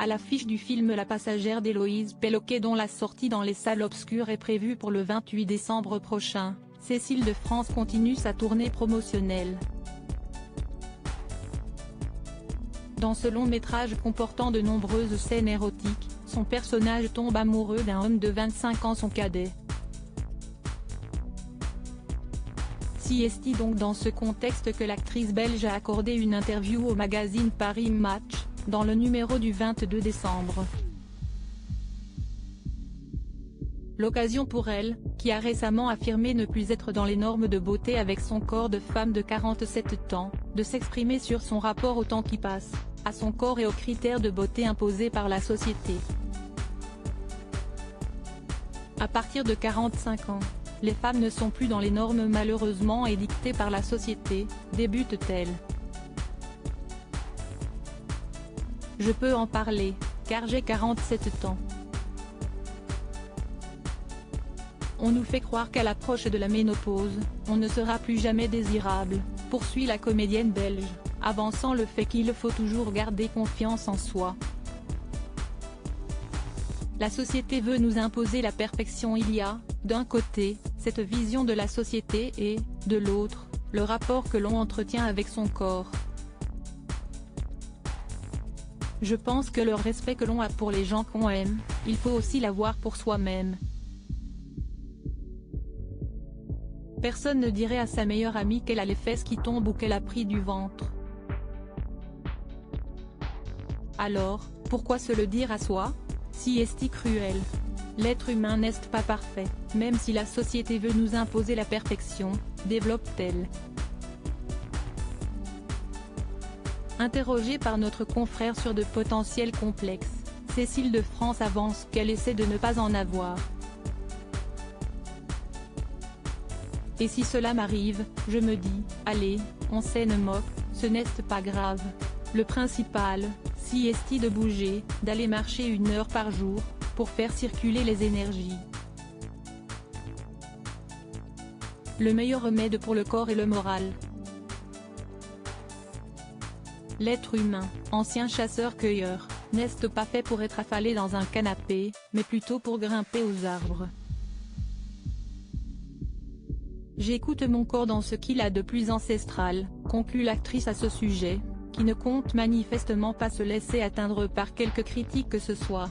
l'affiche du film La passagère d'Héloïse Péloquet dont la sortie dans les salles obscures est prévue pour le 28 décembre prochain, Cécile de France continue sa tournée promotionnelle. Dans ce long métrage comportant de nombreuses scènes érotiques, son personnage tombe amoureux d'un homme de 25 ans, son cadet. Si est-il donc dans ce contexte que l'actrice belge a accordé une interview au magazine Paris Match, dans le numéro du 22 décembre. L'occasion pour elle, qui a récemment affirmé ne plus être dans les normes de beauté avec son corps de femme de 47 ans, de s'exprimer sur son rapport au temps qui passe, à son corps et aux critères de beauté imposés par la société. À partir de 45 ans, les femmes ne sont plus dans les normes malheureusement édictées par la société, débute-t-elle. Je peux en parler, car j'ai 47 ans. On nous fait croire qu'à l'approche de la ménopause, on ne sera plus jamais désirable, poursuit la comédienne belge, avançant le fait qu'il faut toujours garder confiance en soi. La société veut nous imposer la perfection. Il y a, d'un côté, cette vision de la société et, de l'autre, le rapport que l'on entretient avec son corps. Je pense que le respect que l'on a pour les gens qu'on aime, il faut aussi l'avoir pour soi-même. Personne ne dirait à sa meilleure amie qu'elle a les fesses qui tombent ou qu'elle a pris du ventre. Alors, pourquoi se le dire à soi? Si est-il cruel. L'être humain n'est pas parfait, même si la société veut nous imposer la perfection, développe-t-elle. Interrogée par notre confrère sur de potentiels complexes, Cécile de France avance qu'elle essaie de ne pas en avoir. Et si cela m'arrive, je me dis, allez, on s'en moque, ce n'est pas grave. Le principal, si est de bouger, d'aller marcher 1 heure par jour, pour faire circuler les énergies. Le meilleur remède pour le corps et le moral. L'être humain, ancien chasseur-cueilleur, n'est pas fait pour être affalé dans un canapé, mais plutôt pour grimper aux arbres. J'écoute mon corps dans ce qu'il a de plus ancestral, conclut l'actrice à ce sujet, qui ne compte manifestement pas se laisser atteindre par quelque critique que ce soit.